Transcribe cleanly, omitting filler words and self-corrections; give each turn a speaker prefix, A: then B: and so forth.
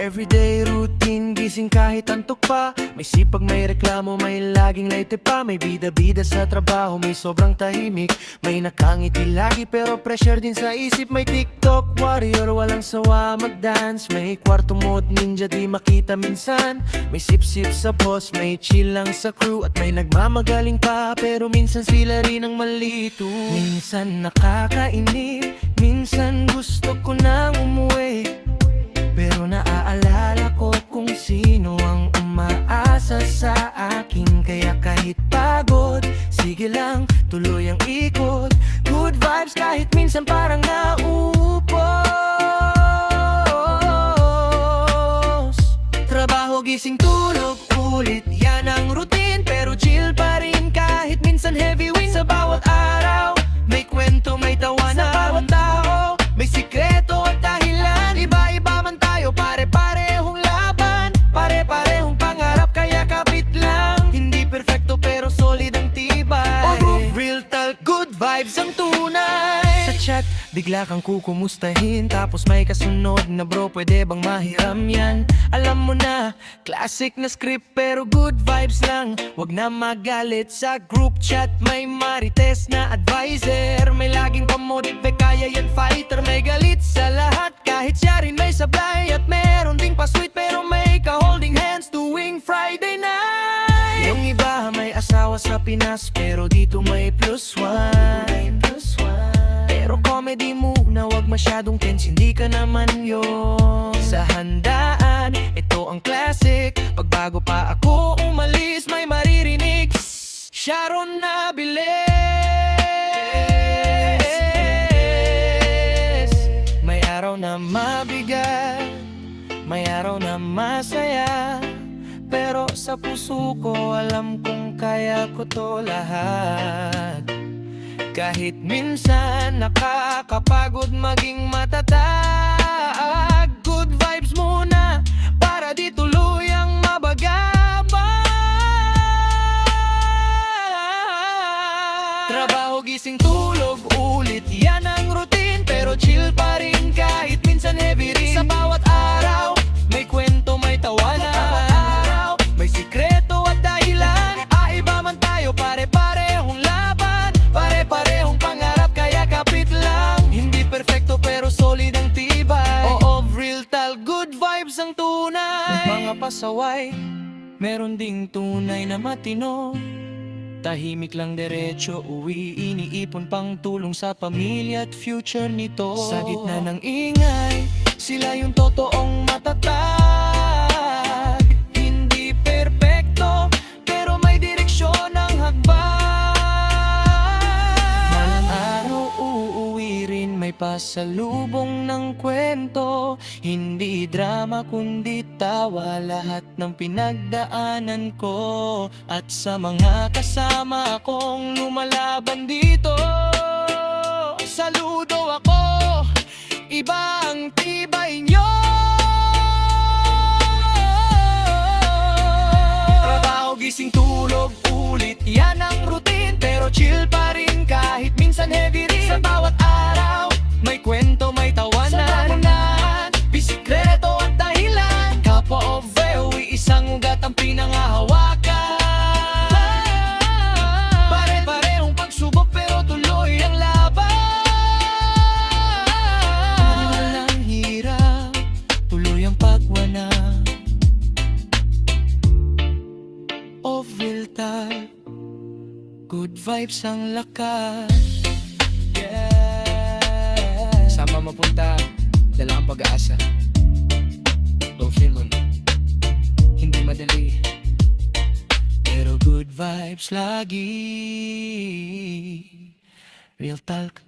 A: Everyday routine, gising kahit antok pa. May sipag, may reklamo, may laging late pa. May bida-bida sa trabaho, may sobrang tahimik. May nakangiti lagi pero pressure din sa isip. May TikTok warrior, walang sawa mag-dance. May kwarto mode ninja, di makita minsan. May sip-sip sa boss, may chill lang sa crew. At may nagmamagaling pa, pero minsan sila rin ang malito. Minsan nakakainip, minsan gusto ko nang umuwi. Pero naaalala ko kung sino ang umaasa sa akin. Kaya kahit pagod, sige lang, tuloy ang ikot. Good vibes kahit minsan parang naupos. Trabaho, gising, tulog, ulit, yan ang routine. Pero chill pa rin kahit minsan heavy win. Sa bawat araw, may kwento, may tawanan. Sa bawat tao, may sikreto at dahilan. Iba-iba man tayo, pare-parehong laban. Pare-parehong pangarap, kaya kapit lang. Hindi perfecto pero solid ang tibay. Real talk, good vibes ang tunay. Sa chat, bigla kang kukumustahin. Tapos may kasunod na bro, pwede bang mahiram yan? Alam mo na, classic na script pero good vibes lang. Wag na magalit sa group chat. May marites na advisor. May laging pamotive, kaya yan fighter. May galit sa lahat kahit siya rin may sablay. At meron ding pa-sweet pero may ka-holding hands tuwing Friday night. Yung iba may asawa sa Pinas pero dito may plus one. Pero comedy muna, wag masyadong tense, hindi ka naman yun. Sa handaan, ito ang classic. Pag bago pa ako umalis, may maririnig Sharon Nabilis. May araw na mabigat, may araw na masaya. Pero sa puso ko, alam kong kaya ko to lahat. Kahit minsan nakakapagod maging matatag. Good vibes muna para di tuluyang mabagabag. Trabaho, gising, tulog, ulit, yan ang routine. Pero chill pa rin kahit minsan heavy rin. Sa bawat araw, may kwento, may tawanan. May sikreto at dahilan. Iba man tayo, pare-parehong laban. Pare-parehong pangarap, kaya kapit lang. Hindi perfecto pero solid ang tibay. Oo, real tal, good vibes ang tunay. May mga pasaway, meron ding tunay na matino. Tahimik lang diretso uwi, iniipon pang tulong sa pamilya at future nito. Sa gitna ng ingay, sila yung totoong matatag. Hindi perpekto, pero may direksyon ng hakbang. Malang araw uuwi rin, may pasalubong ng kwento. Hindi drama kundi tawa, lahat ng pinagdaanan ko. At sa mga kasama kong lumalaban dito, saludo ako, iba ang tibay nyo. Trabaho, gising, tulog, ulit, yan ang routine. Pero chill pa rin kahit minsan heavy rin. Sa bawat araw, may kwento, may tawanan. Bisikreto at dahilan. Kapwa of Vewi, isang ugat ang pinangahawakan. Pare-parehong pagsubok pero tuloy ang laban. Walang hirap, tuloy ang pagwanag. Of real talk, good vibes ang lakas. Yeah. Sama mapunta, dala ang pag-asa. Don't feel mo, hindi madali, pero good vibes lagi. Real talk.